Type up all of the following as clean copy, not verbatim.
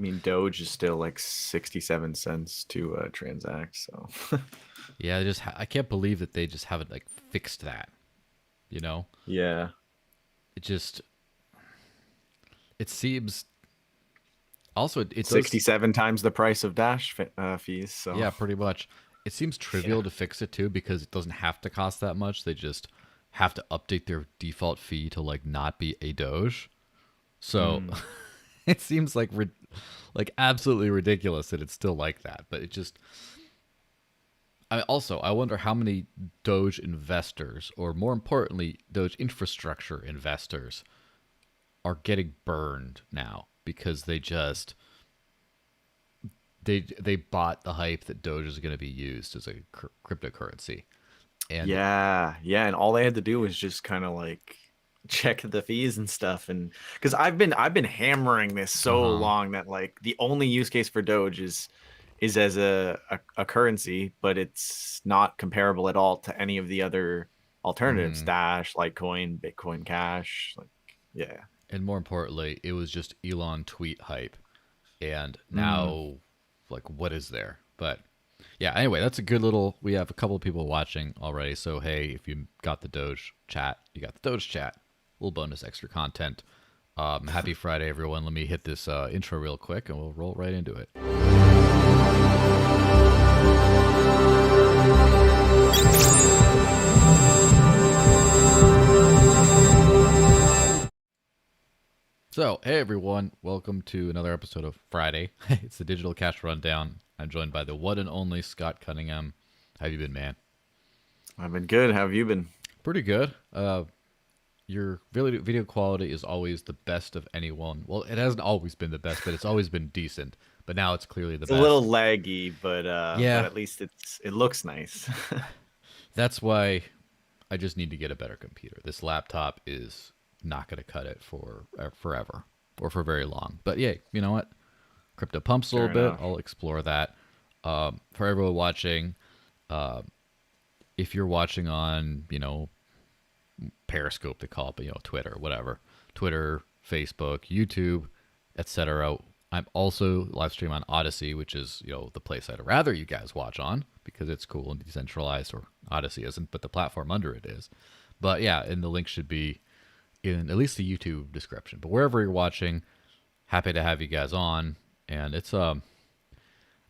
mean, Doge is still like 67 cents to transact. So Yeah, I can't believe that they just haven't like fixed that. You know, yeah, it just it seems also it does 67 times the price of fees. So yeah, pretty much. It seems yeah. trivial to fix it too because it doesn't have to cost that much. They just have to update their default fee to like not be a Doge. So Mm. it seems like absolutely ridiculous that it's still like that. But it just I wonder how many Doge investors, or more importantly, Doge infrastructure investors, are getting burned now because they bought the hype that Doge is going to be used as a cryptocurrency. And Yeah, yeah, and all they had to do was just kind of like check the fees and stuff, and because I've been hammering this uh so huh. long that like the only use case for Doge is as a currency, but it's not comparable at all to any of the other alternatives, Hmm. Dash, Litecoin, Bitcoin Cash, like yeah. And more importantly, it was just Elon tweet hype. And Mm. now, like, what is there? But yeah, anyway, that's a good little. We have a couple of people watching already. So, hey, if you got the Doge chat, you got the Doge chat. Little bonus extra content. Happy Friday, everyone. Let me hit this intro real quick and we'll roll right into it. So, hey, everyone. Welcome to another episode of Friday. It's the Digital Cash Rundown. I'm joined by the one and only Scott Cunningham. How have you been, man? I've been good. How have you been? Pretty good. Your video quality is always the best of anyone. Well, it hasn't always been the best, but it's always been decent. But now it's clearly the It's a little best. laggy, but Yeah, at least it looks nice. that's why I just need to get a better computer. This laptop is not going to cut it for forever or for very long. But yeah, you know what? Crypto pumps a little Fair bit. enough. I'll explore that. For everyone watching, uh, if you're watching on, Periscope, they call it, but Twitter, whatever, Twitter, Facebook, YouTube, etc. I'm also live stream on Odysee, which is the place I'd rather you guys watch on because it's cool and decentralized, or Odysee isn't, but the platform under it is. But yeah, and the link should be in at least the YouTube description. But wherever you're watching, happy to have you guys on. And it's I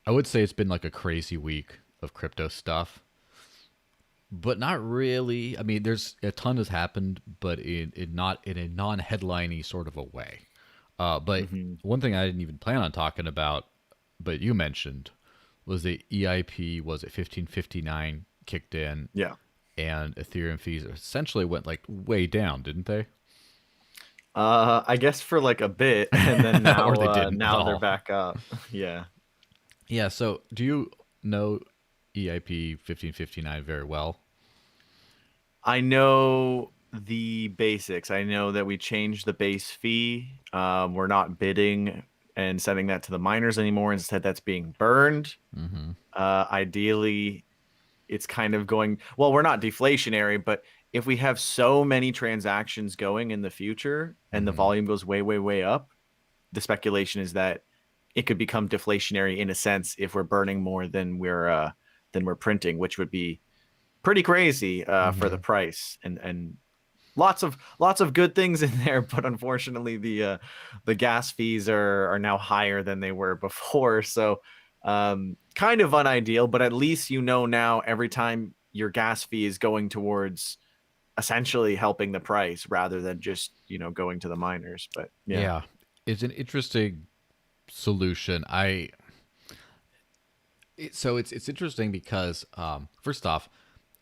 would say it's been like a crazy week of crypto stuff, but not really. I mean, there's a ton has happened, but in not in a non-headliney sort of a way. But Hmm. one thing I didn't even plan on talking about, but you mentioned, was the EIP was at 1559 kicked in, Yeah. and Ethereum fees essentially went like way down, didn't they? I guess for like a bit, and then Or now, they didn't at now they're all. back up. Yeah, Yeah. So do you know EIP 1559 very well? I know the basics. I know that we changed the base fee. We're not bidding and sending that to the miners anymore. Instead, that's being burned. Mm-hmm. Ideally, it's kind of going, well, we're not deflationary, but if we have so many transactions going in the future and the Mm-hmm. volume goes way, way, way up, the speculation is that it could become deflationary in a sense if we're burning more than we're printing, which would be pretty crazy for the Mm-hmm. price, and lots of good things in there, but unfortunately the gas fees are now higher than they were before. So kind of unideal, but at least now every time your gas fee is going towards essentially helping the price rather than just going to the miners. But yeah. Yeah, it's an interesting solution. So it's interesting because first off,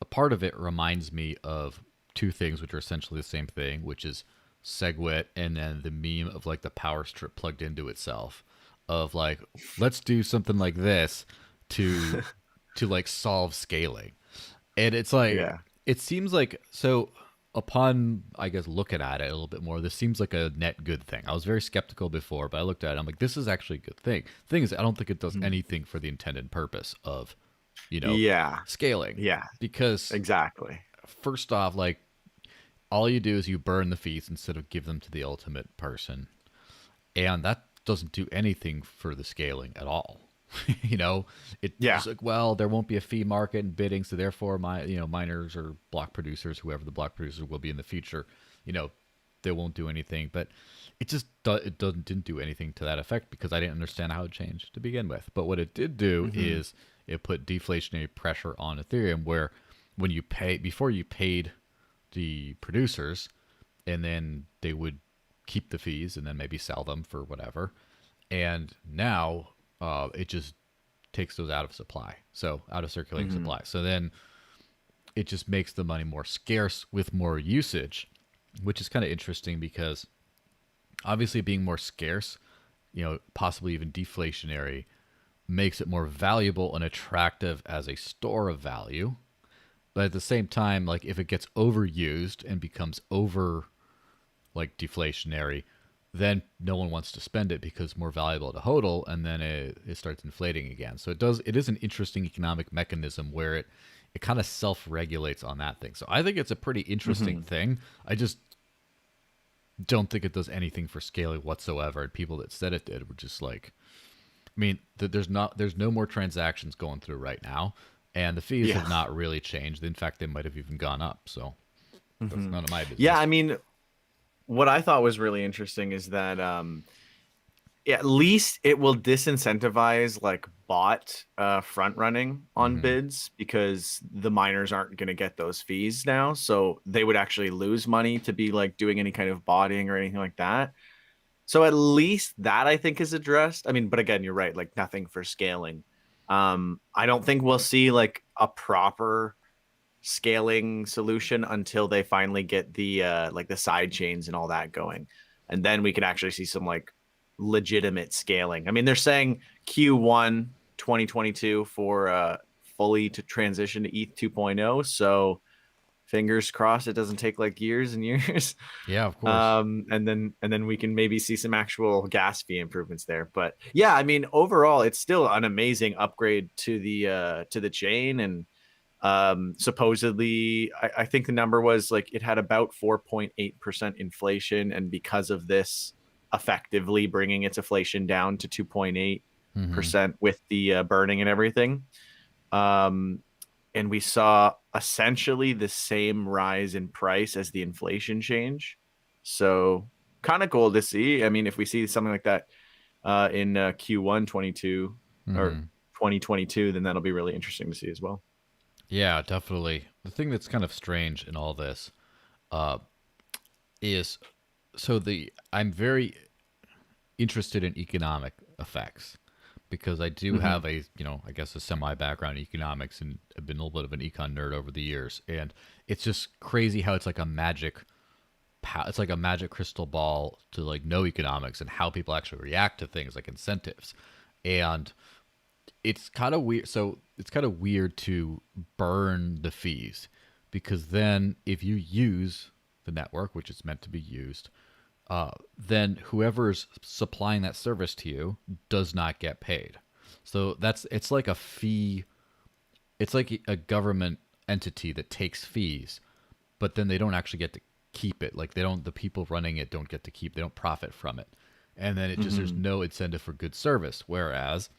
a part of it reminds me of two things which are essentially the same thing, which is SegWit and then the meme of like the power strip plugged into itself, of like let's do something like this to like solve scaling. And it's like Yeah. it seems like so upon I guess looking at it a little bit more, this seems like a net good thing. I was very skeptical before, but I looked at it, I'm like, this is actually a good thing. The thing is, I don't think it does Mhm. anything for the intended purpose of, you know, Yeah. scaling. Yeah. Because Exactly. first off, like all you do is you burn the fees instead of give them to the ultimate person. And that doesn't do anything for the scaling at all. You know, Yeah. it's like, well, there won't be a fee market and bidding, so therefore, miners or block producers, whoever the block producer will be in the future, you know, they won't do anything. But it didn't do anything to that effect because I didn't understand how it changed to begin with. But what it did do Hmm. is it put deflationary pressure on Ethereum, where when you pay before you paid the producers, and then they would keep the fees and then maybe sell them for whatever. And now it just takes those out of supply, so out of circulating Hmm. supply. So then it just makes the money more scarce with more usage, which is kind of interesting because obviously being more scarce, possibly even deflationary, makes it more valuable and attractive as a store of value. But at the same time, like if it gets overused and becomes over like deflationary, then no one wants to spend it because it's more valuable to hodl, and then it starts inflating again. So it is an interesting economic mechanism where it kind of self-regulates on that thing. So I think it's a pretty interesting Hmm. thing. I just don't think it does anything for scaling whatsoever. And people that said it did were just like, I mean, there's no more transactions going through right now, and the fees Yeah. have not really changed. In fact, they might have even gone up. So that's Hmm. none of my Yeah. business. I mean, what I thought was really interesting is that at least it will disincentivize like bot front running on Hmm. bids because the miners aren't going to get those fees now. So they would actually lose money to be like doing any kind of botting or anything like that. So at least that I think is addressed. I mean, but again, you're right, like nothing for scaling. I don't think we'll see like a proper scaling solution until they finally get the like the side chains and all that going. And then we can actually see some like legitimate scaling. I mean, they're saying Q1 2022 for fully to transition to ETH 2.0, so fingers crossed it doesn't take like years and years. Yeah, of course. And then we can maybe see some actual gas fee improvements there. But yeah, I mean, overall it's still an amazing upgrade to the chain. And supposedly I think the number was like it had about 4.8% inflation, and because of this effectively bringing its inflation down to 2.8% Hmm. with the burning and everything. um, and we saw essentially the same rise in price as the inflation change. So kind of cool to see. I mean, if we see something like that in Q1 22 or Hmm. 2022, then that'll be really interesting to see as well. Yeah, definitely. The thing that's kind of strange in all this uh, is I'm very interested in economic effects because I do Hmm. have I guess a semi background in economics and have been a little bit of an econ nerd over the years. And it's just crazy how it's like it's like a magic crystal ball to like know economics and how people actually react to things like incentives. And it's kind of weird. So it's kind of weird to burn the fees because then if you use the network, which is meant to be used, then whoever's supplying that service to you does not get paid. So it's like a fee. It's like a government entity that takes fees, but then they don't actually get to keep it. Like the people running it don't get to keep. They don't profit from it, and then there's Hmm. no incentive for good service. Whereas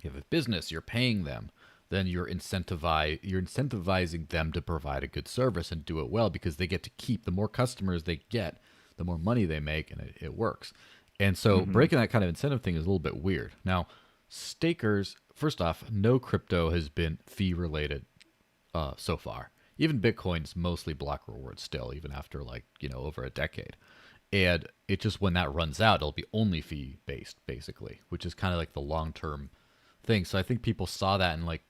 you have a business, you're paying them, then you're incentivizing them to provide a good service and do it well because they get to keep. The more customers they get, the more money they make, and it works. And so Hmm. breaking that kind of incentive thing is a little bit weird. Now, stakers, first off, no crypto has been fee related so far. Even Bitcoin's mostly block reward still, even after like over a decade. And it just when that runs out, it'll be only fee based basically, which is kind of like the long term thing. So I think people saw that and like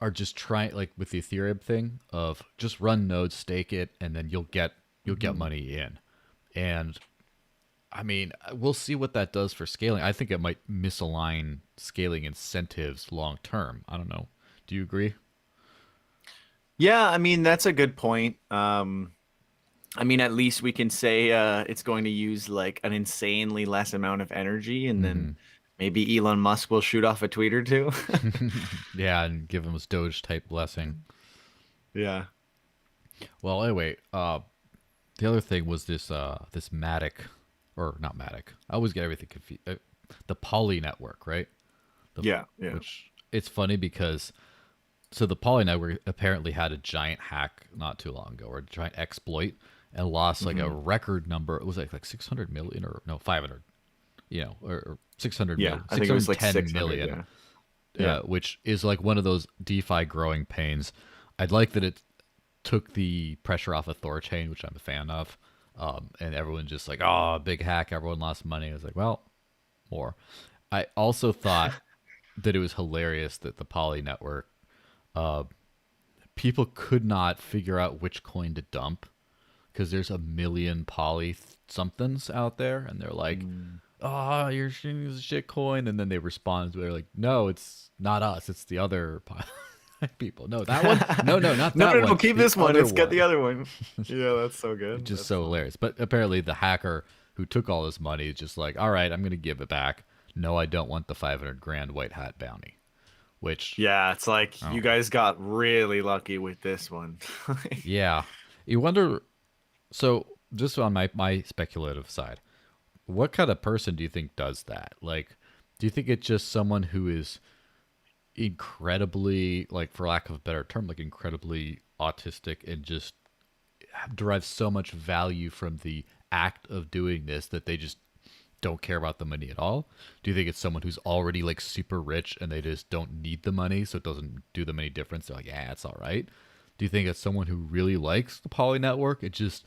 are just trying like with the Ethereum thing of just run nodes, stake it, and then you'll get Hmm. money in. And I mean, we'll see what that does for scaling. I think it might misalign scaling incentives long term. I don't know. Do you agree? Yeah, I mean that's a good point. I mean, at least we can say it's going to use like an insanely less amount of energy, and then Hmm. maybe Elon Musk will shoot off a tweet or two. Yeah, and give him a Doge type blessing. Yeah. Well, anyway, the other thing was this Matic. or not Matic. I always get everything confused. The Poly network, right? The Yeah, yeah. which it's funny because so the Poly network apparently had a giant hack not too long ago, or a giant exploit, and lost like a Hmm. record number. It was like 600 million or no 500, or 600 Yeah, million, I think it was like 610 600. million, Yeah, yeah. which is like one of those DeFi growing pains. I'd like that it took the pressure off of Thorchain, which I'm a fan of. And everyone just like, oh, big hack. Everyone lost money. I was like, well, more. I also thought that it was hilarious that the Poly network, people could not figure out which coin to dump because there's a million Poly somethings out there, and they're like, Mm. oh, you're shitting this shit coin, and then they respond. They're like, no, it's not us. It's the other people. No, that one. No, no, not No, that no, no. one. Keep The this one. other Let's get the one. other one. Yeah, that's so It's good. just That's so funny. hilarious. But apparently, the hacker who took all this money is just like, all right, I'm going to give it back. No, I don't want the 500 grand white hat bounty. Which, Yeah, it's like oh, you guys got really lucky with this one. yeah. You wonder. So, just on my speculative side, what kind of person do you think does that? Like, do you think it's just someone who is incredibly, like, for lack of a better term, like incredibly autistic and just derives so much value from the act of doing this that they just don't care about the money at all? Do you think it's someone who's already like super rich and they just don't need the money, so it doesn't do them any difference? They're like, yeah, it's all right. Do you think it's someone who really likes the Poly network? It just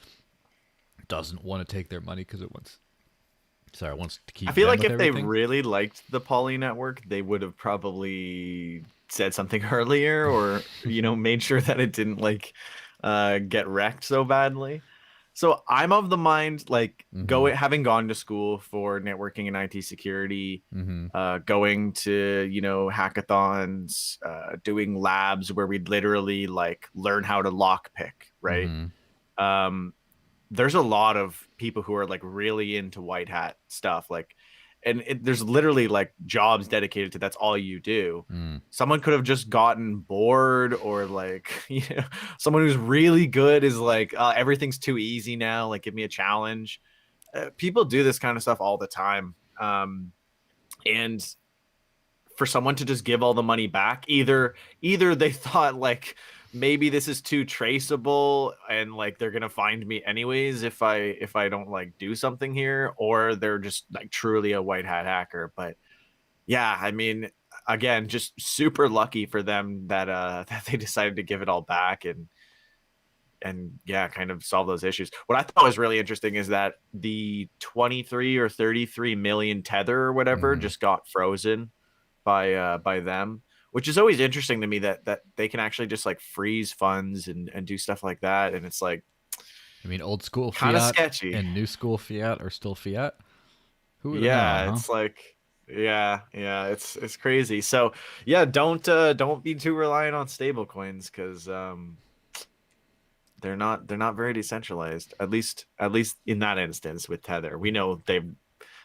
doesn't want to take their money because it wants to I keep feel them like with if they everything. really liked the Poly network, they would have probably said something earlier, or made sure that it didn't like get wrecked so badly. So I'm of the mind, like, Mm-hmm. having gone to school for networking and IT security, Mm-hmm. going to hackathons, doing labs where we'd literally like learn how to lockpick, right? Mm-hmm. Um, there's a lot of people who are like really into white hat stuff, like, and there's literally like jobs dedicated to that's all you do. Mm. Someone could have just gotten bored, or like someone who's really good is like, everything's too easy now, like give me a challenge. People do this kind of stuff all the time. And for someone to just give all the money back, either they thought like maybe this is too traceable and like they're gonna find me anyways if I don't like do something here, or they're just like truly a white hat hacker. But yeah, I mean, again, just super lucky for them that that they decided to give it all back, and yeah, kind of solve those issues. What I thought was really interesting is that the 23 or 33 million tether or whatever Mm-hmm. just got frozen by them, which is always interesting to me, that they can actually just like freeze funds and do stuff like that, and it's like I mean, old school kind of fiat sketchy. and new school fiat are still fiat. Who would have known, Yeah, huh? it's like, yeah, it's crazy. So yeah, don't be too reliant on stable coins, because they're not very decentralized, at least in that instance with tether. We know they've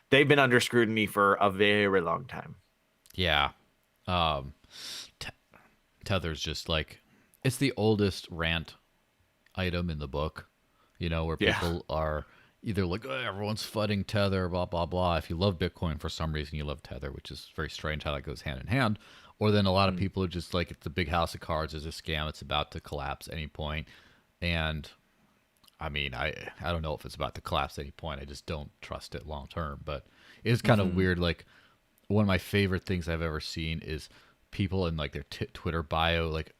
been under scrutiny for a very long time. Yeah. Um, T- Tether's just like it's the oldest rant item in the book, where Yeah. people are either like, oh, everyone's flooding Tether, blah, blah, blah. If you love Bitcoin for some reason, you love Tether, which is very strange how that goes hand in hand. Or then a lot of Mm. people are just like, it's a big house of cards, it's a scam, it's about to collapse any point. And I mean, I don't know if it's about to collapse at any point. I just don't trust it long term. But it's kind of Hmm. weird. Like, one of my favorite things I've ever seen is people in like their Twitter bio, like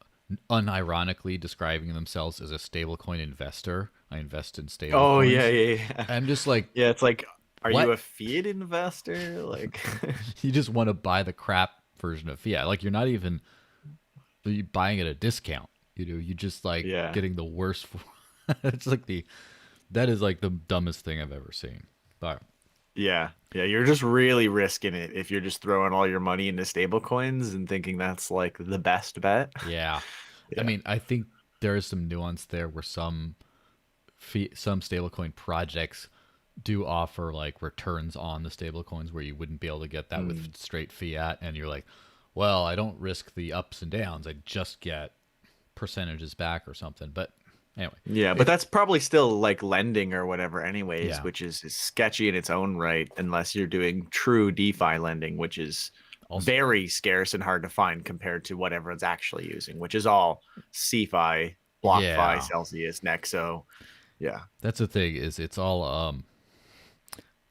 unironically describing themselves as a stablecoin investor. I invest in Oh yeah, stablecoins. yeah, yeah. I'm just like, Yeah, it's like, are you what? a fiat investor? Like, You just want to buy the crap version of fiat. Like, you're not even buying at a discount. You just like yeah, getting the worst. It's like that is like the dumbest thing I've ever seen. But yeah. You're just really risking it if you're just throwing all your money into stable coins and thinking that's like the best bet. yeah, I Yeah. mean, I think there is some nuance there where some stablecoin projects do offer like returns on the stablecoins where you wouldn't be able to get that with Mm. straight fiat, and you're like, well, I don't risk the ups and downs. I just get percentages back or something. But Anyway, Yeah, but that's probably still like lending or whatever, anyways, yeah. which is sketchy in its own right, unless you're doing true DeFi lending, which is Also, very scarce and hard to find compared to what everyone's actually using, which is all CeFi, BlockFi, yeah, Celsius, Nexo. Yeah. that's the thing is it's all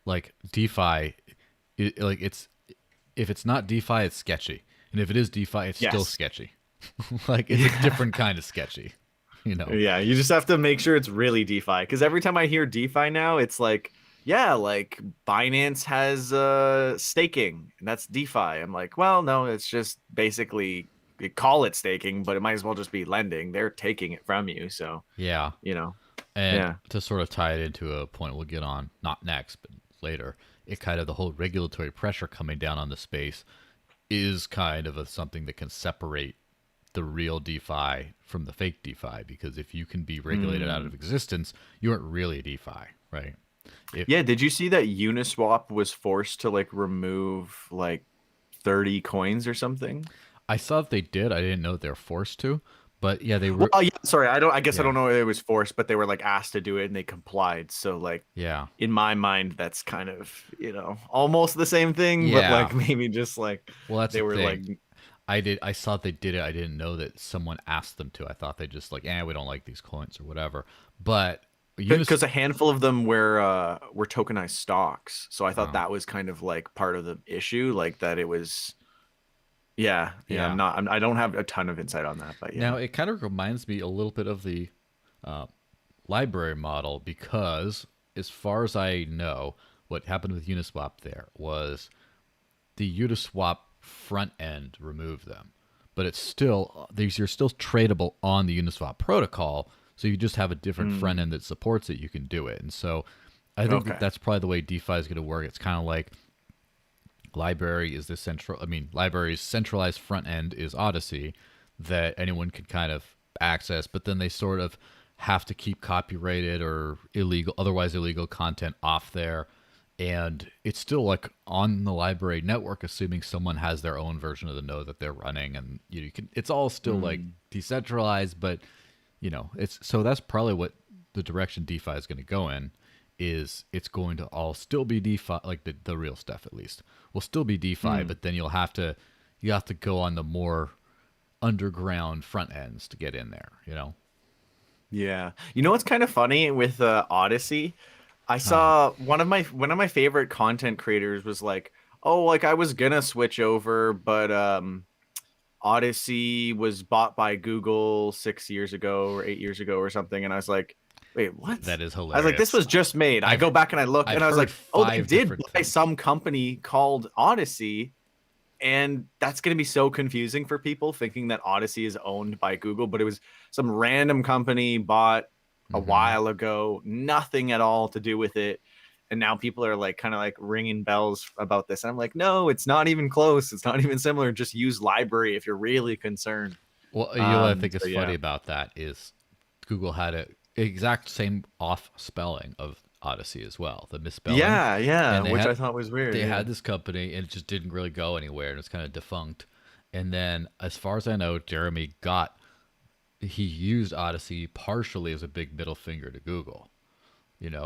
like DeFi, like it's if it's not DeFi, it's sketchy, and if it is DeFi, it's still Yes. sketchy. Like it's a Yeah. different kind of sketchy, you know. Yeah, you just have to make sure it's really DeFi because every time I hear DeFi now, it's like, yeah, like Binance has staking and that's DeFi. I'm like, well, no, it's just basically you call it staking, but it might as well just be lending. They're taking it from you, so Yeah, you know, and yeah. to sort of tie it into a point we'll get on, not next, but later, it kind of the whole regulatory pressure coming down on the space is kind of something that can separate the real DeFi from the fake DeFi because if you can be regulated out of Mm. existence, you aren't really DeFi, right? If Yeah, did you see that Uniswap was forced to like remove like 30 coins or something? I saw that they did, I didn't know they were forced to, but yeah, they were. Well, yeah, sorry, I don't. I guess I Yeah, don't know if it was forced, but they were like asked to do it and they complied. So like, yeah, in my mind, that's kind of almost the same thing, but yeah. like maybe just like Well, that's they the were like thing. I saw they did it. I didn't know that someone asked them to. I thought they just like, we don't like these coins or whatever. But Unis, because a handful of them were tokenized stocks. So I thought that was kind of like part of the issue, like that it was. Yeah, yeah. yeah. I don't have a ton of insight on that, but Now yeah. it kind of reminds me a little bit of the uh, library model because, as far as I know, what happened with Uniswap there was the Uniswap front end removed them, but it's still these are still tradable on the Uniswap protocol. So you just have a different front Mm, end that supports it. You can do it, and so I think that okay. that's probably the way DeFi is going to work. It's kind of like library is the central. I mean, library's centralized front end is Odysee that anyone can kind of access, but then they sort of have to keep copyrighted or illegal, otherwise illegal content off there and it's still like on the library network assuming someone has their own version of the node that they're running and you can it's all still like Mm, decentralized but it's so that's probably what the direction DeFi is going to go in is it's going to all still be DeFi like the real stuff at least will still be DeFi mm. but then you have to go on the more underground front ends to get in there. Yeah. You know what's kind of funny with Odyssey? I Huh. saw one of my favorite content creators was like, "Oh, like I was gonna switch over, but Odyssey was bought by Google 6 years ago or 8 years ago or something." And I was like, "Wait, what?" That is I was like, "This hilarious. was just made." I I've go back and I look I've and I was heard like, "Oh, they five did different buy things. some company called Odyssey." And that's going to be so confusing for people thinking that Odyssey is owned by Google, but it was some random company bought a Hmm. while ago, nothing at all to do with it. And now people are like kind of like ringing bells about this. And I'm like, no, it's not even close. It's not even similar. Just use library if you're really concerned. Well, what I think is So funny yeah. about that is Google had a exact same off spelling of Odyssey as well, the misspelling, Yeah, yeah, and which I thought was weird. they Yeah. had this company and it just didn't really go anywhere and it's kind of defunct. And then, as far as I know, Jeremy got he used Odyssey partially as a big middle finger to Google.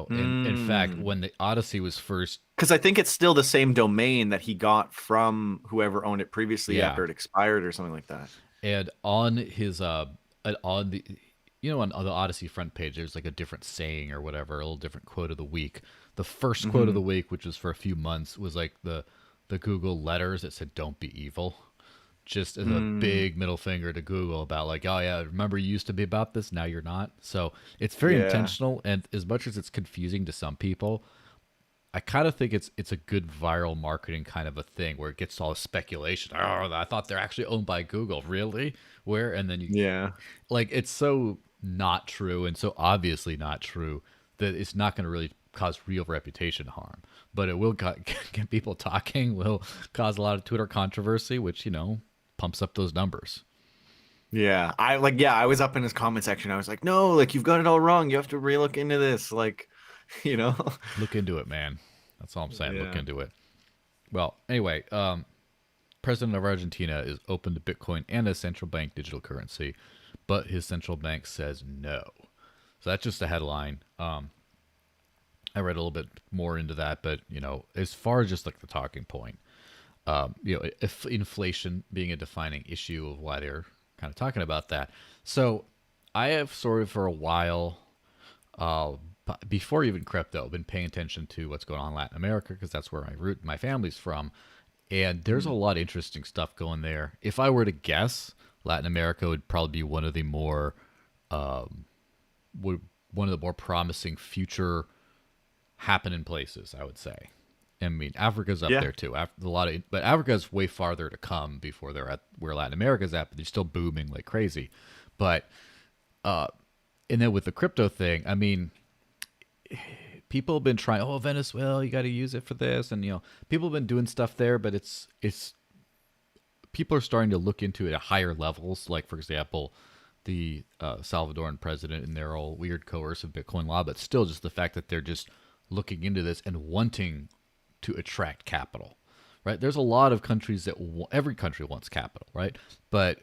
And in fact, Mm. when the Odyssey was first, Because I think it's still the same domain that he got from whoever owned it previously yeah, after it expired or something like that. and on his on the on the Odyssey front page, there's like a different saying or whatever, a little different quote of the week. The first quote of the Hmm. week, which was for a few months, was like the Google letters that said "Don't be evil," just as a Mm. big middle finger to Google about like, oh yeah, remember you used to be about this, now you're not. So it's very Yeah. intentional, and as much as it's confusing to some people, I kind of think it's a good viral marketing kind of a thing where it gets all the speculation. Oh, I thought they're actually owned by Google. Really? Where? And then you Yeah. like it's so not true and so obviously not true that it's not going to really cause real reputation harm. But it will get people talking. Will cause a lot of Twitter controversy, which pumps up those numbers. Yeah. I was up in his comment section. I was like, no, like you've got it all wrong. You have to relook into this. Like, you know? Look into it, man. That's all I'm saying. Look Yeah. into it. Well, anyway, president of Argentina is open to Bitcoin and a central bank digital currency, but his central bank says no. So that's just a headline. I read a little bit more into that, but as far as just like the talking point, if inflation being a defining issue of why they're kind of talking about that. So I have sort of for a while, before even crypto, been paying attention to what's going on in Latin America because that's where my family's from, and there's a lot of interesting stuff going there. If I were to guess, Latin America would probably be one of the more one of the more promising future happening places, I would say. I mean, Africa's up Yeah. there too. But Africa's way farther to come before they're at where Latin America's at. But they're still booming like crazy. But and then with the crypto thing, I mean, people have been trying. Oh, Venezuela, you got to use it for this, and people have been doing stuff there. But it's people are starting to look into it at higher levels. Like for example, the Salvadoran president and their old weird coercive Bitcoin law. But still, just the fact that they're just looking into this and wanting to attract capital, right? There's a lot of countries that every country wants capital, right? But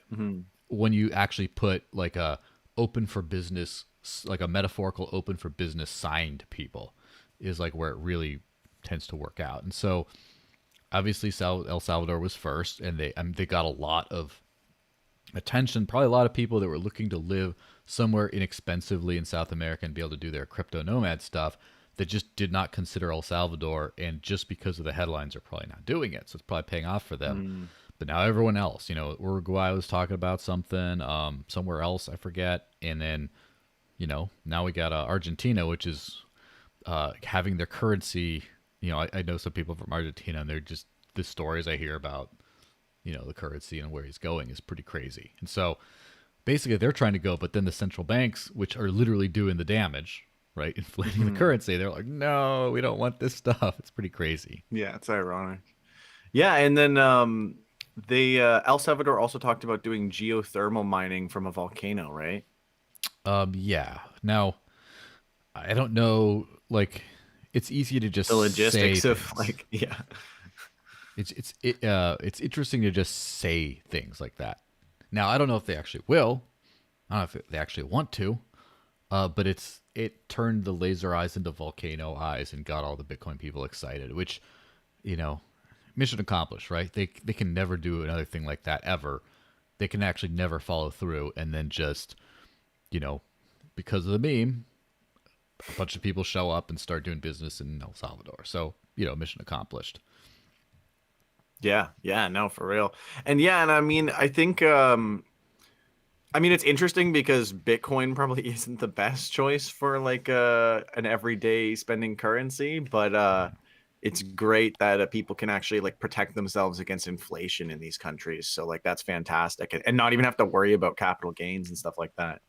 when you actually put like a open for business, like a metaphorical open for business sign to people, is like where it really tends to work out. And so obviously El Salvador was first, and they got a lot of attention, probably a lot of people that were looking to live somewhere inexpensively in South America and be able to do their crypto nomad stuff that just did not consider El Salvador, and just because of the headlines are probably not doing it. So it's probably paying off for them. But now everyone else, Uruguay was talking about something, somewhere else, I forget. And then, now we got Argentina, which is having their currency. I know some people from Argentina, and they're just, the stories I hear about, the currency and where he's going is pretty crazy. And so basically they're trying to go, but then the central banks, which are literally doing the damage, right, inflating the currency, they're like, no, we don't want this stuff. It's pretty crazy. Yeah, it's ironic. Yeah, and then they El Salvador also talked about doing geothermal mining from a volcano, right? Yeah. Now, I don't know, like, it's easy to just The say logistics of things. yeah. It's interesting to just say things like that. Now, I don't know if they actually will. I don't know if they actually want to. But it turned the laser eyes into volcano eyes and got all the Bitcoin people excited, which, mission accomplished, right? They can never do another thing like that ever. They can actually never follow through, and then just, because of the meme, a bunch of people show up and start doing business in El Salvador. So, mission accomplished. Yeah, no, for real. And I mean, I think it's interesting because Bitcoin probably isn't the best choice for like an everyday spending currency, but it's great that people can actually like protect themselves against inflation in these countries. So like that's fantastic, and not even have to worry about capital gains and stuff like that.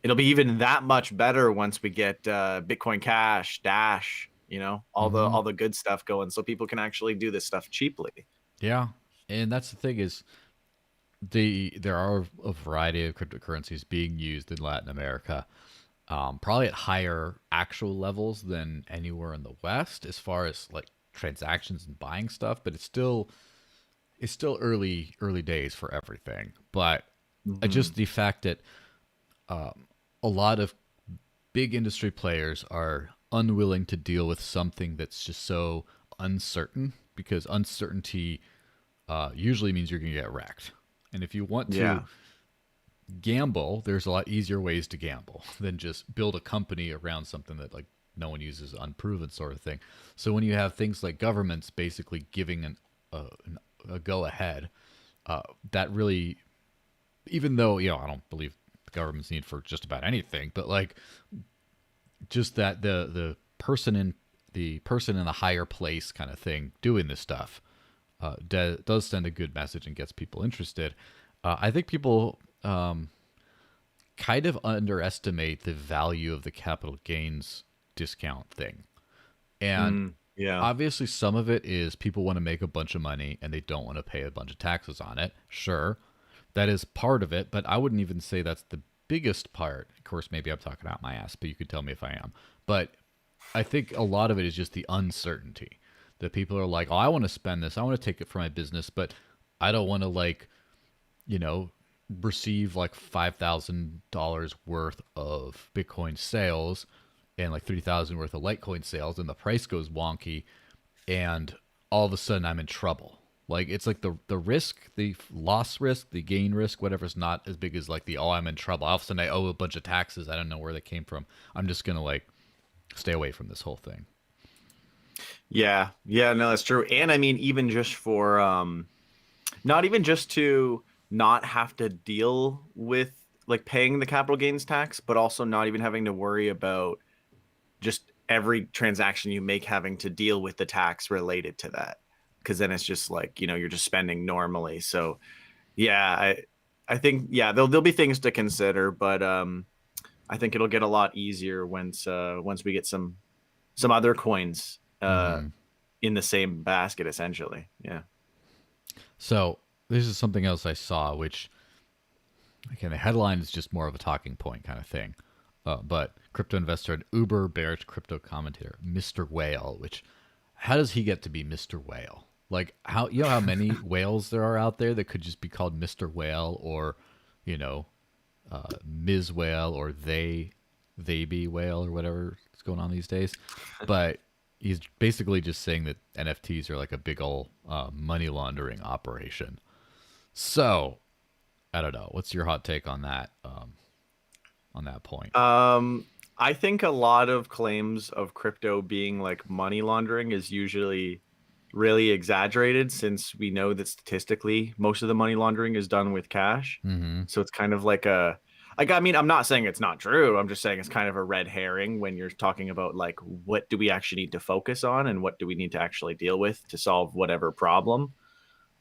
It'll be even that much better once we get Bitcoin Cash, Dash, all the good stuff going, so people can actually do this stuff cheaply. Yeah, and that's the thing is, there are a variety of cryptocurrencies being used in Latin America, probably at higher actual levels than anywhere in the West as far as like transactions and buying stuff. But it's still early days for everything. But just the fact that a lot of big industry players are unwilling to deal with something that's just so uncertain, because uncertainty usually means you're going to get wrecked. And if you want to gamble, there's a lot easier ways to gamble than just build a company around something that like no one uses, unproven sort of thing. So when you have things like governments basically giving a go ahead, that really, even though I don't believe the government's need for just about anything, but like just that the person in the higher place kind of thing doing this stuff does send a good message and gets people interested. I think people kind of underestimate the value of the capital gains discount thing. And obviously some of it is people want to make a bunch of money and they don't want to pay a bunch of taxes on it. Sure, that is part of it, but I wouldn't even say that's the biggest part. Of course, maybe I'm talking out my ass, but you could tell me if I am. But I think a lot of it is just the uncertainty that people are like, oh, I want to spend this. I want to take it for my business, but I don't want to receive like $5,000 worth of Bitcoin sales and like 3,000 worth of Litecoin sales, and the price goes wonky, and all of a sudden I'm in trouble. Like it's like the risk, the loss risk, the gain risk, whatever's not as big as like the I'm in trouble. All of a sudden I owe a bunch of taxes. I don't know where they came from. I'm just gonna like stay away from this whole thing. Yeah, yeah, no, that's true. And I mean, even just for not even just to not have to deal with like paying the capital gains tax, but also not even having to worry about just every transaction you make having to deal with the tax related to that. Because then it's just like, you're just spending normally. So yeah, I think yeah, there'll be things to consider, but I think it'll get a lot easier once we get some other coins Mm-hmm. in the same basket essentially. Yeah. So this is something else I saw, which again the headline is just more of a talking point kind of thing. But crypto investor and uber bearish crypto commentator, Mr. Whale, which how does he get to be Mr. Whale? Like how how many whales there are out there that could just be called Mr. Whale or, you know, Ms. Whale or they be whale or whatever is going on these days. But he's basically just saying that NFTs are like a big old money laundering operation. So I don't know. What's your hot take on that point? I think a lot of claims of crypto being like money laundering is usually really exaggerated since we know that statistically most of the money laundering is done with cash. Mm-hmm. So it's kind of like I mean, I'm not saying it's not true. I'm just saying it's kind of a red herring when you're talking about like what do we actually need to focus on and what do we need to actually deal with to solve whatever problem.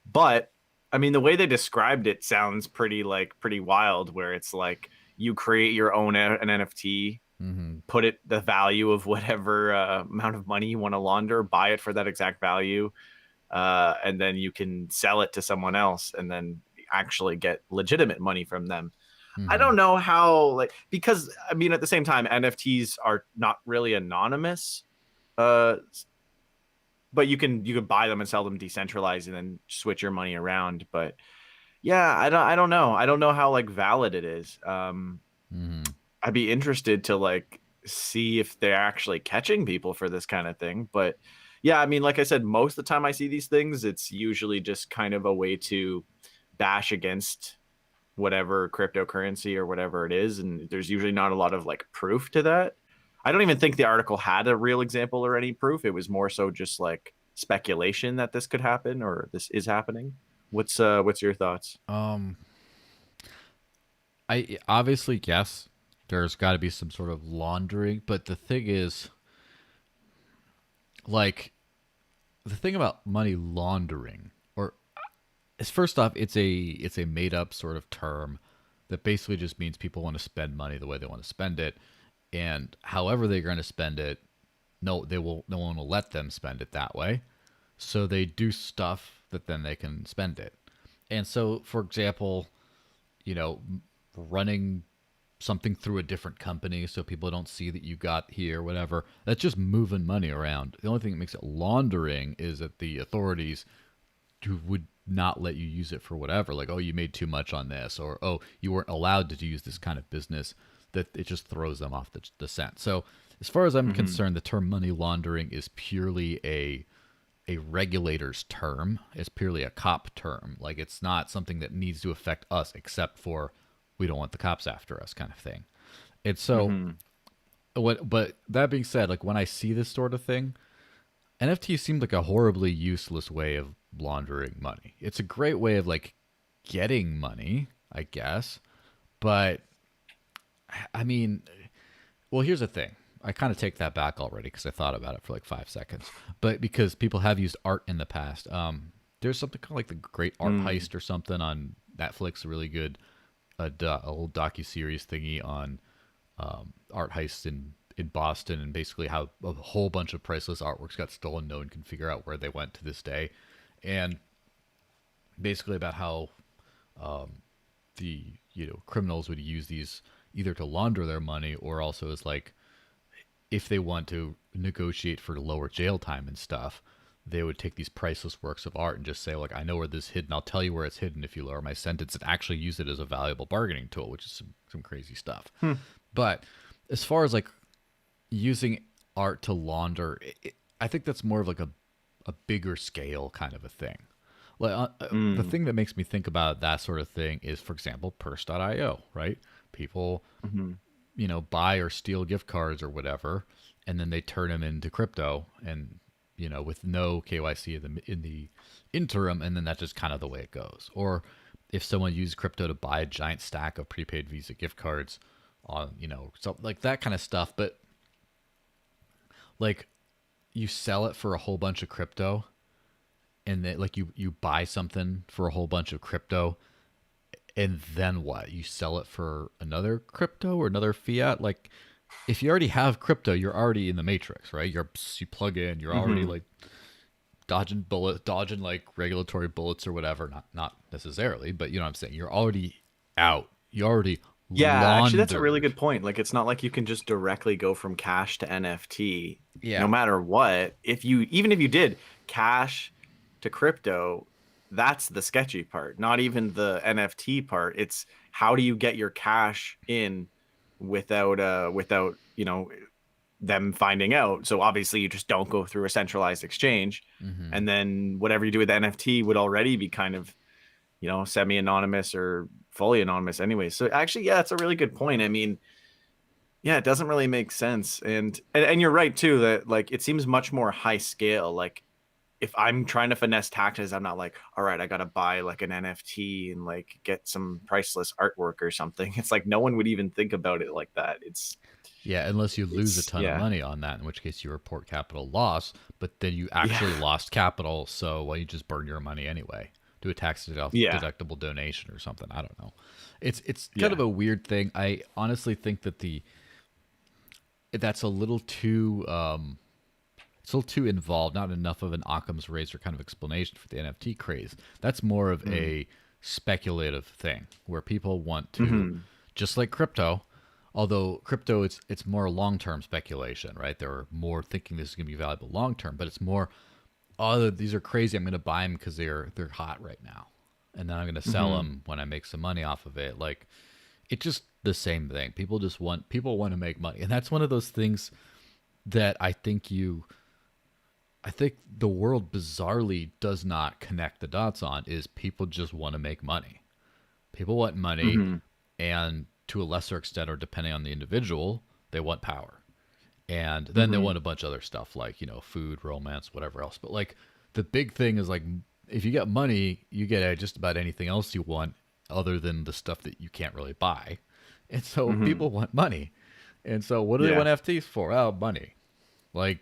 But I mean, the way they described it sounds pretty wild where it's like you create your own an NFT, Mm-hmm. put it the value of whatever amount of money you want to launder, buy it for that exact value, and then you can sell it to someone else and then actually get legitimate money from them. I Mm-hmm. don't know how, like, because I mean, at the same time, NFTs are not really anonymous, uh, but you can buy them and sell them decentralized and then switch your money around. But yeah, I don't know. I don't know how like valid it is. Mm-hmm. I'd be interested to like see if they're actually catching people for this kind of thing. But yeah, I mean, like I said, most of the time I see these things, it's usually just kind of a way to bash against whatever cryptocurrency or whatever it is. And there's usually not a lot of like proof to that. I don't even think the article had a real example or any proof. It was more so just like speculation that this could happen or this is happening. What's your thoughts? Um, I obviously guess there's got to be some sort of laundering, but the thing is, like, the thing about money laundering, or is first off, it's a made up sort of term that basically just means people want to spend money the way they want to spend it, and however they're going to spend it, no one will let them spend it that way, so they do stuff that then they can spend it, and so for example, you know, running something through a different company so people don't see that you got here, whatever. That's just moving money around. The only thing that makes it laundering is that the authorities who would not let you use it for whatever, like, oh, you made too much on this, or oh, you weren't allowed to use this kind of business, that it just throws them off the scent. So, as far as I'm Mm-hmm. concerned, the term money laundering is purely a regulator's term. It's purely a cop term. Like it's not something that needs to affect us, except for we don't want the cops after us, kind of thing. And so, Mm-hmm. what? But that being said, like when I see this sort of thing, NFT seemed like a horribly useless way of laundering money. It's a great way of like getting money, I guess. But I mean, well, here's the thing. I kind of take that back already because I thought about it for like 5 seconds. But because people have used art in the past, there's something called like the Great Art Mm. Heist or something on Netflix. A really good, a old docu series thingy on art heists in Boston, and basically how a whole bunch of priceless artworks got stolen. No one can figure out where they went to this day, and basically about how the criminals would use these either to launder their money or also as like if they want to negotiate for lower jail time and stuff, they would take these priceless works of art and just say, like, I know where this is hidden. I'll tell you where it's hidden if you lower my sentence, and actually use it as a valuable bargaining tool, which is some crazy stuff. Hmm. But as far as like using art to launder, I think that's more of like a bigger scale kind of a thing. Like the Mm. thing that makes me think about that sort of thing is, for example, purse.io, right? People, Mm-hmm. buy or steal gift cards or whatever, and then they turn them into crypto, and with no KYC in the interim, and then that's just kind of the way it goes. Or if someone used crypto to buy a giant stack of prepaid Visa gift cards on, so like that kind of stuff, but like you sell it for a whole bunch of crypto, and then like you buy something for a whole bunch of crypto, and then what? You sell it for another crypto or another fiat? Like, if you already have crypto, you're already in the matrix, right? You plug in, you're already Mm-hmm. like dodging like regulatory bullets or whatever. Not necessarily, but you know what I'm saying. You're already out. You already Yeah, actually, that's a really laundered. good point. Like, it's not like you can just directly go from cash to NFT, no Yeah. matter what. Even if you did cash to crypto, that's the sketchy part, not even the NFT part. It's how do you get your cash in without, them finding out. So obviously you just don't go through a centralized exchange. Hmm. And then whatever you do with the NFT would already be kind of semi-anonymous or fully anonymous anyway. So actually, yeah, that's a really good point. I mean, yeah, it doesn't really make sense. And you're right too, that like it seems much more high scale. Like if I'm trying to finesse taxes, I'm not like, all right, I gotta buy like an NFT and like get some priceless artwork or something. It's like no one would even think about it like that. Yeah, unless you lose a It's ton of yeah. money on that, in which case you report capital loss, but then you actually Yeah. lost capital, so well, you just burn your money anyway. Do a tax Yeah. deductible donation or something. I don't know. It's kind of Yeah. a weird thing. I honestly think that that's a little too it's a little too involved. Not enough of an Occam's razor kind of explanation for the NFT craze. That's more of Mm. a speculative thing where people want to, Hmm. just like crypto. Although crypto, it's more long term speculation, right? They're more thinking this is going to be valuable long term, but it's more, oh, these are crazy. I'm going to buy them because they're hot right now, and then I'm going to sell Hmm. them when I make some money off of it. Like, it's just the same thing. People want to make money, and that's one of those things that I think the world bizarrely does not connect the dots on. Is people just want to make money. People want money, Hmm. and to a lesser extent, or depending on the individual, they want power. And then they Hmm. want a bunch of other stuff like, food, romance, whatever else. But like the big thing is like, if you get money, you get just about anything else you want other than the stuff that you can't really buy. And so Hmm. people want money. And so what do they Yeah. want FTs for? Oh, money. Like,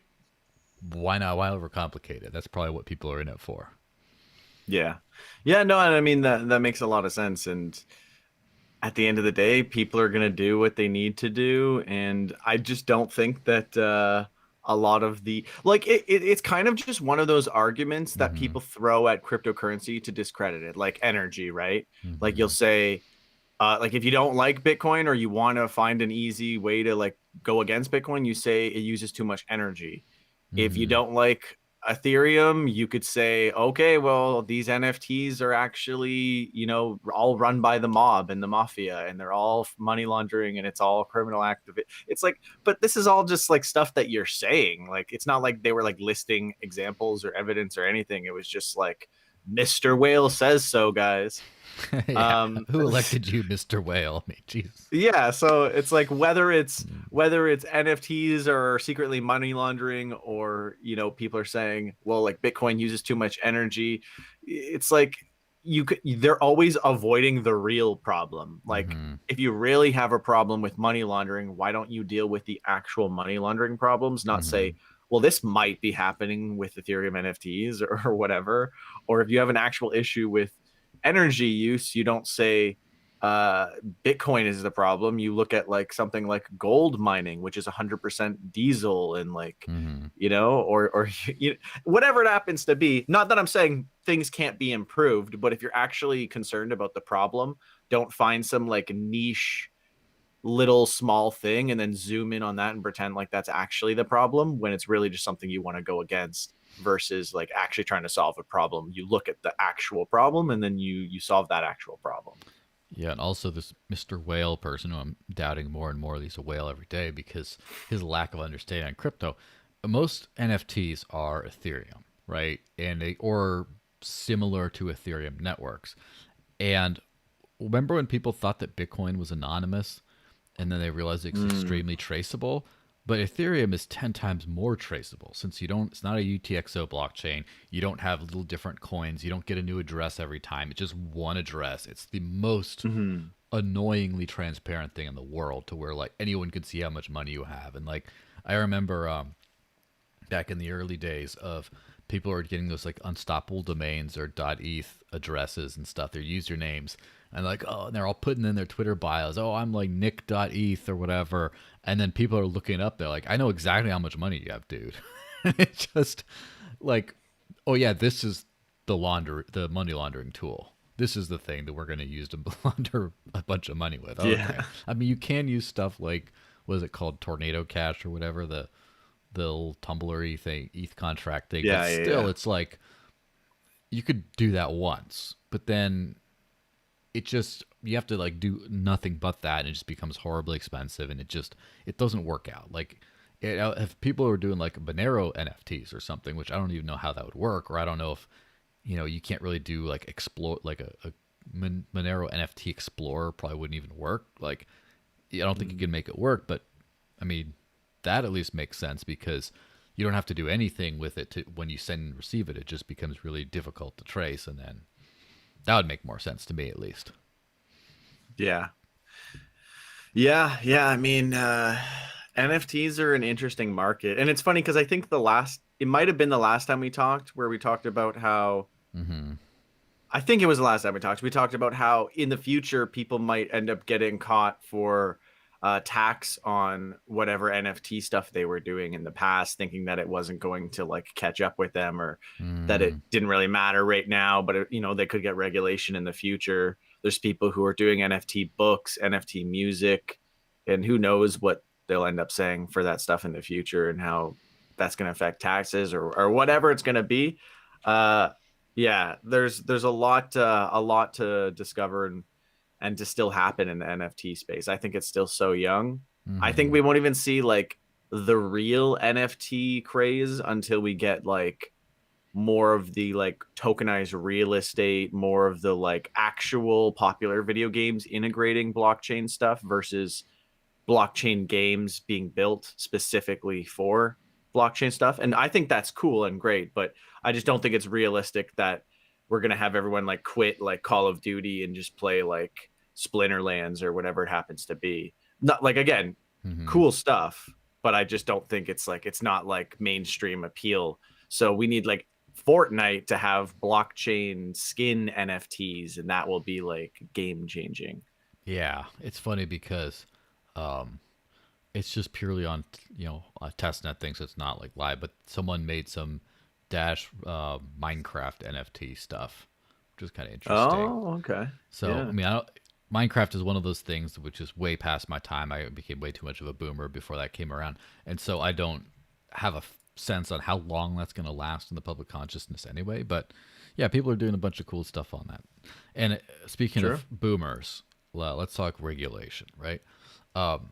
why not? Why overcomplicate it? That's probably what people are in it for. Yeah. Yeah, no, and I mean that makes a lot of sense. And at the end of the day, people are gonna do what they need to do. And I just don't think that a lot of the like it's kind of just one of those arguments that Mm-hmm. people throw at cryptocurrency to discredit it, like energy, right? Like you'll Mm-hmm. say, like if you don't like Bitcoin or you want to find an easy way to like go against Bitcoin, you say it uses too much energy. If you Mm-hmm. don't like Ethereum, you could say, okay, well, these NFTs are actually, all run by the mob and the mafia, and they're all money laundering and it's all criminal activity. It's like, but this is all just like stuff that you're saying. Like, it's not like they were like listing examples or evidence or anything. It was just like, Mr. Whale says so, guys. Yeah. Um, Who elected you, Mr. Whale? I mean, Jesus. yeah, so it's like whether it's NFTs or secretly money laundering, or people are saying, well, like Bitcoin uses too much energy. It's like they're always avoiding the real problem. Like Mm-hmm. if you really have a problem with money laundering, why don't you deal with the actual money laundering problems, not Mm-hmm. say, well, this might be happening with Ethereum NFTs or whatever. Or if you have an actual issue with energy use, you don't say uh Bitcoin is the problem. You look at like something like gold mining, which is 100% diesel, and like, Mm-hmm. or whatever it happens to be. Not that I'm saying things can't be improved, but if you're actually concerned about the problem, don't find some like niche little small thing and then zoom in on that and pretend like that's actually the problem when it's really just something you want to go against. versus like actually trying to solve a problem. You look at the actual problem and then you solve that actual problem. Yeah, and also this Mr. Whale person who I'm doubting more and more that he's a whale every day because his lack of understanding on crypto. Most NFTs are Ethereum, right? And they or similar to Ethereum networks. And remember when people thought that Bitcoin was anonymous and then they realized it's Mm, extremely traceable? But Ethereum is 10 times more traceable since you don't, it's not a UTXO blockchain. You don't have little different coins. You don't get a new address every time. It's just one address. It's the most mhm. annoyingly transparent thing in the world to where like anyone could see how much money you have. And like, I remember back in the early days of people are getting those like unstoppable domains or .eth addresses and stuff, their usernames, and like, oh, and they're all putting in their Twitter bios, oh, I'm like nick.eth or whatever, and then people are looking up, they're like, I know exactly how much money you have, dude. It's just like, oh yeah, this is the money laundering tool. This is the thing that we're going to use to launder a bunch of money with. Okay. Yeah. I mean, you can use stuff like, what is it called, Tornado Cash or whatever, the little tumblery thing, ETH contract thing. But Yeah, yeah, still, yeah. it's like you could do that once, but then it just you have to like do nothing but that, and it just becomes horribly expensive, and it doesn't work out. Like if people are doing like Monero NFTs or something, which I don't even know how that would work, or I don't know if you can't really do like explore like a Monero NFT Explorer probably wouldn't even work. Like I don't think you Mm. can make it work, but I mean, that at least makes sense because you don't have to do anything with it to when you send and receive it. It just becomes really difficult to trace, and then that would make more sense to me at least. Yeah. Yeah, yeah. I mean, NFTs are an interesting market. And it's funny because I think it might have been the last time we talked where we talked about how, Mm-hmm. I think it was the last time we talked. We talked about how in the future people might end up getting caught for tax on whatever NFT stuff they were doing in the past, thinking that it wasn't going to like catch up with them or that it Mm, didn't really matter right now, but they could get regulation in the future. There's people who are doing NFT books, NFT music, and who knows what they'll end up saying for that stuff in the future and how that's going to affect taxes or whatever it's going to be. Uh, yeah, there's a lot to discover and to still happen in the NFT space. I think it's still so young. I think mm-hmm. we won't even see like the real NFT craze until we get like more of the like tokenized real estate, more of the like actual popular video games integrating blockchain stuff versus blockchain games being built specifically for blockchain stuff. And I think that's cool and great, but I just don't think it's realistic that we're going to have everyone like quit like Call of Duty and just play like Splinterlands or whatever it happens to be. Not like, again, Mm-hmm. cool stuff, but I just don't think it's not like mainstream appeal. So we need like Fortnite to have blockchain skin NFTs, and that will be like game changing. Yeah, it's funny because um, it's just purely on a testnet thing, so it's not like live. But someone made some Dash Minecraft NFT stuff, which is kind of interesting. Oh, okay. So I Yeah. mean, Minecraft is one of those things which is way past my time. I became way too much of a boomer before that came around, and so I don't have a sense on how long that's going to last in the public consciousness anyway. But yeah, people are doing a bunch of cool stuff on that. And speaking Sure. of boomers, let's talk regulation, right? Um,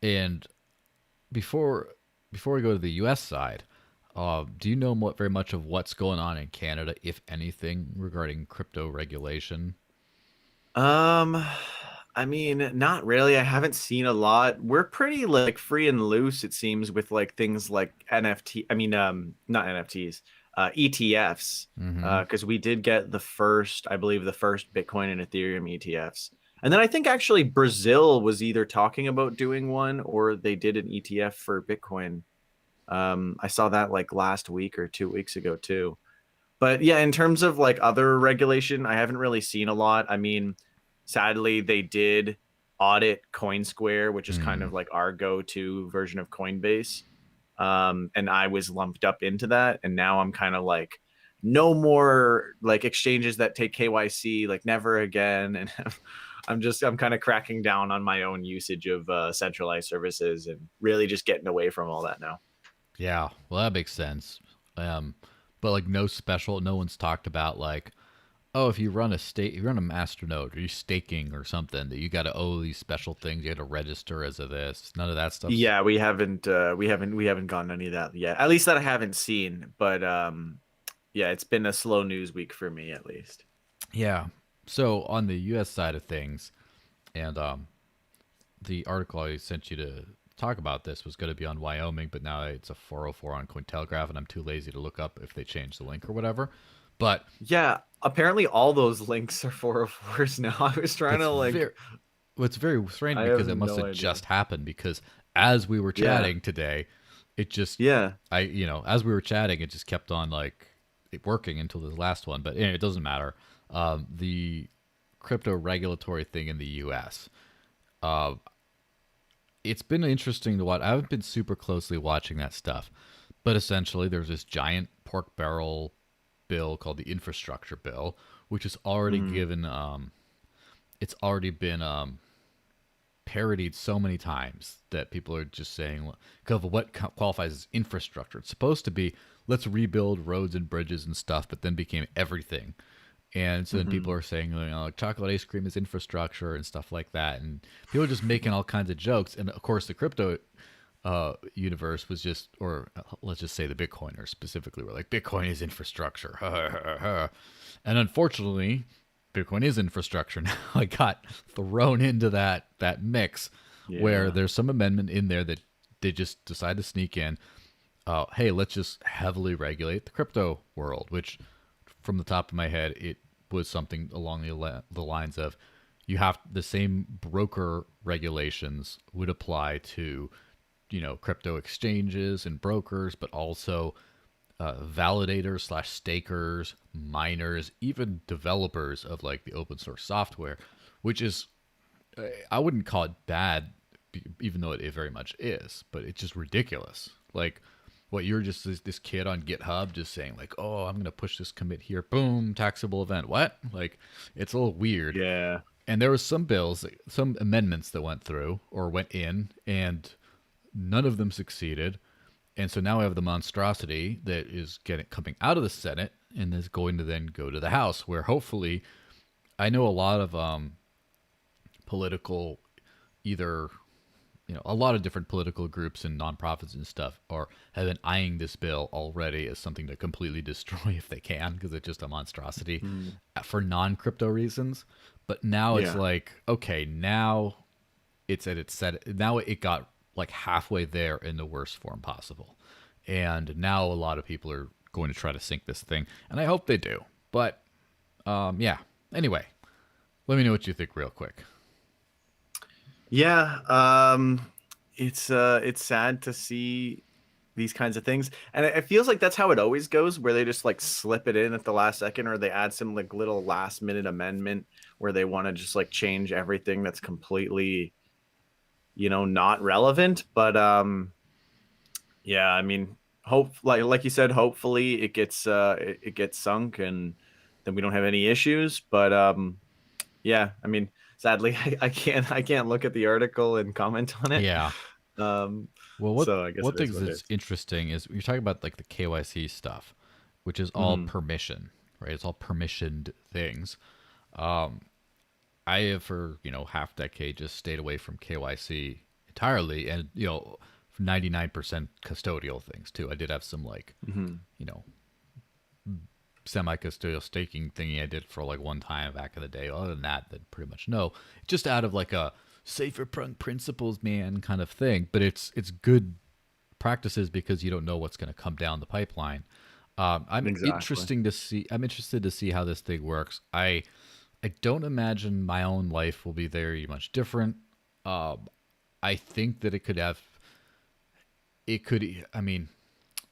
and before we go to the U.S. side, do you know very much of what's going on in Canada, if anything, regarding crypto regulation? Um, I mean, not really. I haven't seen a lot. We're pretty like free and loose, it seems, with like things like NFT. I mean, not NFTs, ETFs. Mm-hmm. Because we did get I believe, the first Bitcoin and Ethereum ETFs. And then I think actually Brazil was either talking about doing one or they did an ETF for Bitcoin. I saw that like last week or 2 weeks ago too. But yeah, in terms of like other regulation, I haven't really seen a lot. I mean, sadly, they did audit CoinSquare, which is kind Mm. of like our go-to version of Coinbase. And I was lumped up into that. And now I'm kind of like, no more like exchanges that take KYC, like never again. And I'm kind of cracking down on my own usage of centralized services and really just getting away from all that now. Yeah, well, that makes sense. Um, but like no special, no one's talked about like, oh, if you run a you run a masternode or you're staking or something that you got to owe these special things, you got to register as of this. None of that stuff's. Yeah, we haven't gotten any of that yet. At least that I haven't seen. But yeah, it's been a slow news week for me at least. Yeah. So on the U.S. side of things, and the article I sent you to talk about this was going to be on Wyoming, but now it's a 404 on Cointelegraph, and I'm too lazy to look up if they changed the link or whatever. But Yeah, apparently all those links are 404s now. I was trying it's to like very, well, it's very strange I because have it must no have idea. just happened because as we were Yeah. chatting today, it just, Yeah. as we were chatting, it just kept on like it working until the last one. But anyway, it doesn't matter. The crypto regulatory thing in the U.S. Uh, it's been interesting to watch. I haven't been super closely watching that stuff, but essentially, there's this giant pork barrel bill called the infrastructure bill, which has already Mhm. given it's already been parodied so many times that people are just saying of what qualifies as infrastructure. It's supposed to be let's rebuild roads and bridges and stuff, but then became everything. And so then people Mhm. are saying, like chocolate ice cream is infrastructure and stuff like that. And people are just making all kinds of jokes. And of course, the crypto universe was just, or let's just say the Bitcoiners specifically were like, Bitcoin is infrastructure. And unfortunately, Bitcoin is infrastructure now. I got thrown into that mix where Yeah. there's some amendment in there that they just decide to sneak in. Hey, let's just heavily regulate the crypto world, which from the top of my head, it was something along the lines of you have the same broker regulations would apply to, crypto exchanges and brokers, but also validators slash stakers, miners, even developers of like the open source software, which is I wouldn't call it bad, even though it very much is, but it's just ridiculous. Like, what you're just this kid on GitHub just saying like, oh, I'm gonna push this commit here, boom, taxable event. What? Like, it's a little weird. Yeah. And there was some bills, some amendments that went through or went in, and none of them succeeded. And so now we have the monstrosity that is getting coming out of the Senate and is going to then go to the House, where hopefully, I know a lot of political, either a lot of different political groups and nonprofits and stuff are have been eyeing this bill already as something to completely destroy if they can, because it's just a monstrosity Mhm. for non-crypto reasons. But now it's Yeah. like, okay, now it's at its set. Now it got like halfway there in the worst form possible, and now a lot of people are going to try to sink this thing, and I hope they do. But yeah. Anyway, let me know what you think real quick. Yeah. It's sad to see these kinds of things. And it feels like that's how it always goes, where they just like slip it in at the last second, or they add some like little last minute amendment where they want to just like change everything that's completely, not relevant. But yeah, I mean, hope like you said, hopefully it gets sunk and then we don't have any issues. But yeah, I mean, sadly I can't look at the article and comment on it. Yeah. Um Well, so I guess what it is things what it is is. interesting is you're talking about like the KYC stuff, which is all Mhm. permission, right? It's all permissioned things. I have for half decade just stayed away from KYC entirely, and 99% custodial things too. I did have some like Mhm. you know semi-custodial staking thingy I did for like one time back in the day. Other than that, then pretty much no. Just out of like a safer principles, man, kind of thing. But it's good practices because you don't know what's going to come down the pipeline. Exactly. I'm interested to see how this thing works. I don't imagine my own life will be very much different. I think that it could have. It could. I mean,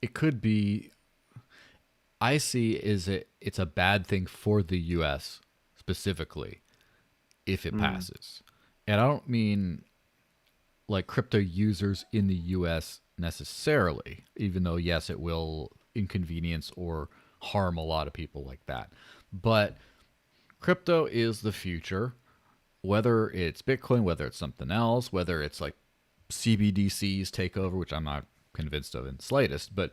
it could be. I see it's a bad thing for the U.S. specifically if it Mm. passes, and I don't mean like crypto users in the US necessarily, even though, yes, it will inconvenience or harm a lot of people like that. But crypto is the future, whether it's Bitcoin, whether it's something else, whether it's like CBDCs take over, which I'm not convinced of in the slightest, but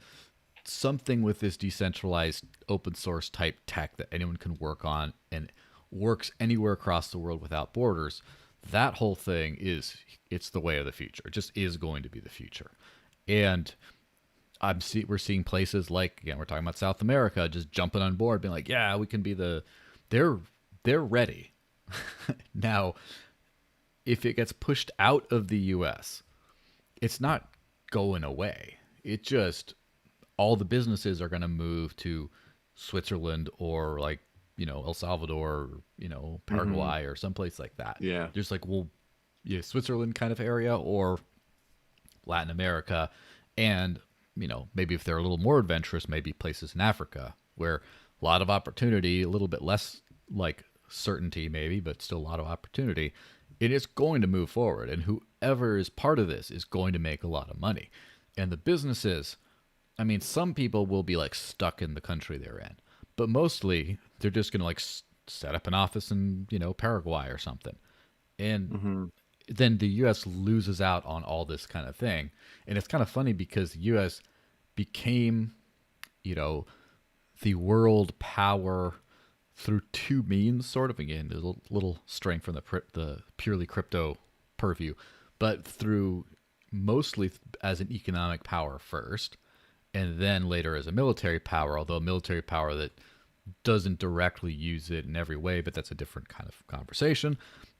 something with this decentralized open source type tech that anyone can work on and works anywhere across the world without borders, that whole thing it's the way of the future. It just is going to be the future. And we're seeing places like, again, we're talking about South America just jumping on board, being like, yeah, we can be they're ready. Now, if it gets pushed out of the US, it's not going away. It just, all the businesses are going to move to Switzerland or like, El Salvador, or, Paraguay or someplace like that. Yeah. Just like, well, yeah, Switzerland kind of area or Latin America. And, maybe if they're a little more adventurous, maybe places in Africa where a lot of opportunity, a little bit less like certainty maybe, but still a lot of opportunity. It is going to move forward. And whoever is part of this is going to make a lot of money. And the businesses, I mean, some people will be like stuck in the country they're in, but mostly they're just going to like set up an office in, Paraguay or something. And then the US loses out on all this kind of thing. And it's kind of funny because the US became, the world power through two means, sort of. Again, there's a little straying from the purely crypto purview, but through mostly as an economic power first, and then later as a military power, although a military power that doesn't directly use it in every way, but that's a different kind of conversation.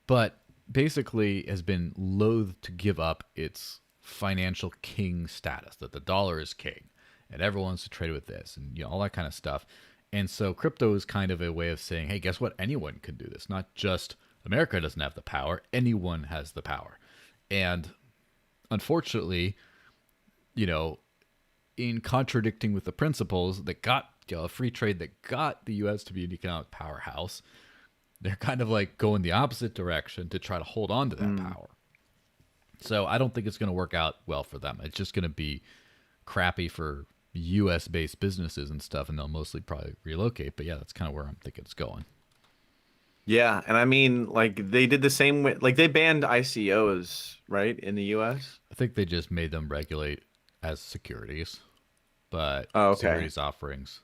But basically has been loath to give up its financial king status, that the dollar is king and everyone wants to trade with this and all that kind of stuff. And so crypto is kind of a way of saying, hey, guess what? Anyone can do this. Not just America doesn't have the power. Anyone has the power. And unfortunately, in contradicting with the principles that got a free trade that got the U.S. to be an economic powerhouse, they're kind of like going the opposite direction to try to hold on to that power. So I don't think it's going to work out well for them. It's just going to be crappy for U.S. based businesses and stuff, and they'll mostly probably relocate. But yeah, that's kind of where I'm thinking it's going. Yeah, and I mean, like they did the same with, like they banned ICOs, right, in the U.S. I think they just made them regulate as securities, but Oh, okay. securities offerings.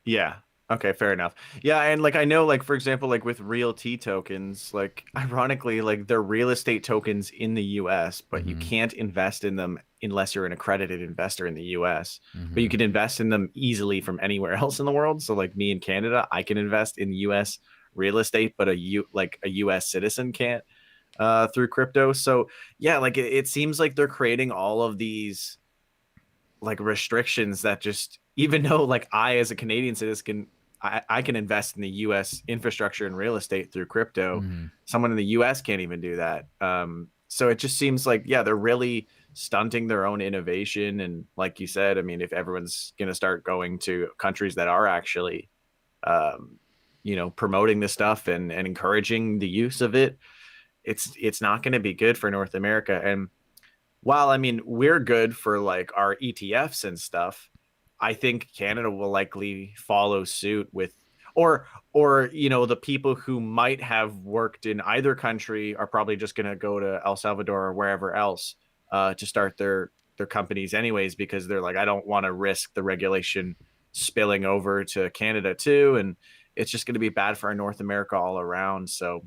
Yeah. Okay, fair enough. Yeah, and like I know, like for example, like with realty tokens, like ironically, like they're real estate tokens in the US, but you can't invest in them unless you're an accredited investor in the US. But you can invest in them easily from anywhere else in the world. So like me in Canada, I can invest in US real estate, but a US citizen can't through crypto. So yeah, like it seems like they're creating all of these like restrictions that just, even though like I as a Canadian citizen I can invest in the US infrastructure and real estate through crypto. Someone in the US can't even do that. So it just seems like, yeah, they're really stunting their own innovation. And like you said, I mean, if everyone's going to start going to countries that are actually, promoting this stuff and encouraging the use of it, it's not going to be good for North America. And while, I mean, we're good for like our ETFs and stuff, I think Canada will likely follow suit with, or the people who might have worked in either country are probably just going to go to El Salvador or wherever else to start their companies anyways, because they're like, I don't want to risk the regulation spilling over to Canada too, and it's just going to be bad for our North America all around. So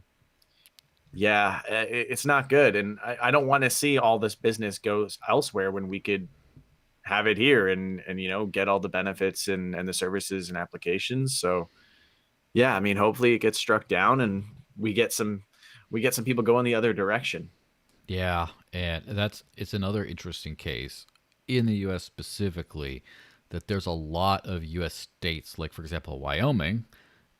yeah, it's not good, and I don't want to see all this business goes elsewhere when we could have it here and get all the benefits and the services and applications. So yeah, I mean, hopefully it gets struck down and we get some people going the other direction. Yeah, and it's another interesting case in the U.S. specifically, that there's a lot of U.S. states, like for example, Wyoming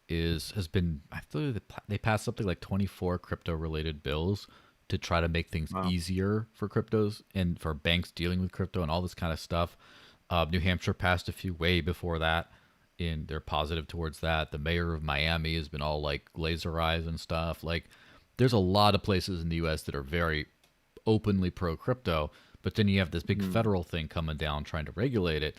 has been, I believe they passed something like 24 crypto related bills to try to make things easier for cryptos and for banks dealing with crypto and all this kind of stuff. New Hampshire passed a few way before that, and they're positive towards that. The mayor of Miami has been all like laser eyes and stuff. Like, there's a lot of places in the U.S. that are very openly pro crypto, but then you have this big federal thing coming down trying to regulate it.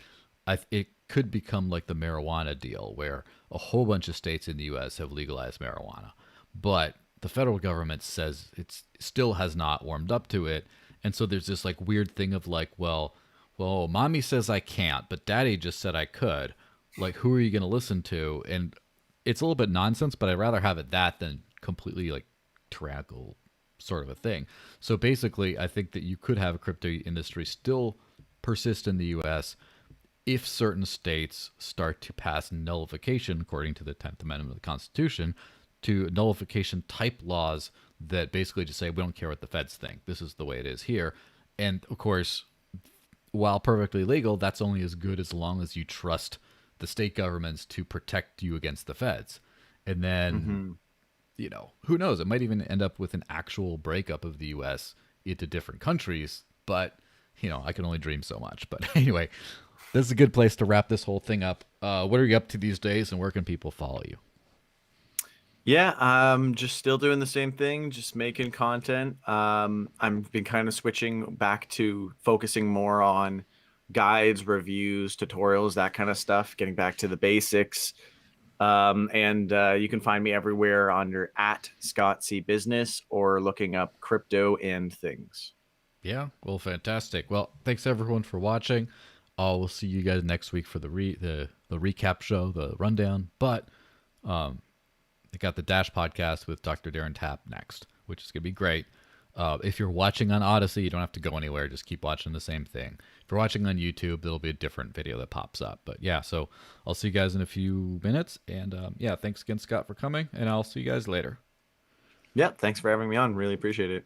It could become like the marijuana deal, where a whole bunch of states in the U.S. have legalized marijuana, but the federal government says it still has not warmed up to it. And so there's this like weird thing of like, well, well, mommy says I can't, but daddy just said I could. Like, who are you going to listen to? And it's a little bit nonsense, but I'd rather have it that than completely like tyrannical sort of a thing. So basically, I think that you could have a crypto industry still persist in the US if certain states start to pass nullification, according to the 10th Amendment of the Constitution, to nullification type laws that basically just say, we don't care what the feds think. This is the way it is here. And of course, while perfectly legal, that's only as good as long as you trust the state governments to protect you against the feds. And then, Hmm. who knows? It might even end up with an actual breakup of the US into different countries. But, I can only dream so much. But anyway, this is a good place to wrap this whole thing up. What are you up to these days, and where can people follow you? Yeah, just still doing the same thing, just making content. I've been kind of switching back to focusing more on guides, reviews, tutorials, that kind of stuff, getting back to the basics. And you can find me everywhere under at Scott C Business or looking up crypto and things. Yeah, well, fantastic. Well, thanks everyone for watching. We'll see you guys next week for the recap show, the rundown. But I got the Dash podcast with Dr. Darren Tapp next, which is going to be great. If you're watching on Odysee, you don't have to go anywhere. Just keep watching the same thing. If you're watching on YouTube, there'll be a different video that pops up. But yeah, so I'll see you guys in a few minutes. And yeah, thanks again, Scott, for coming. And I'll see you guys later. Yeah, thanks for having me on. Really appreciate it.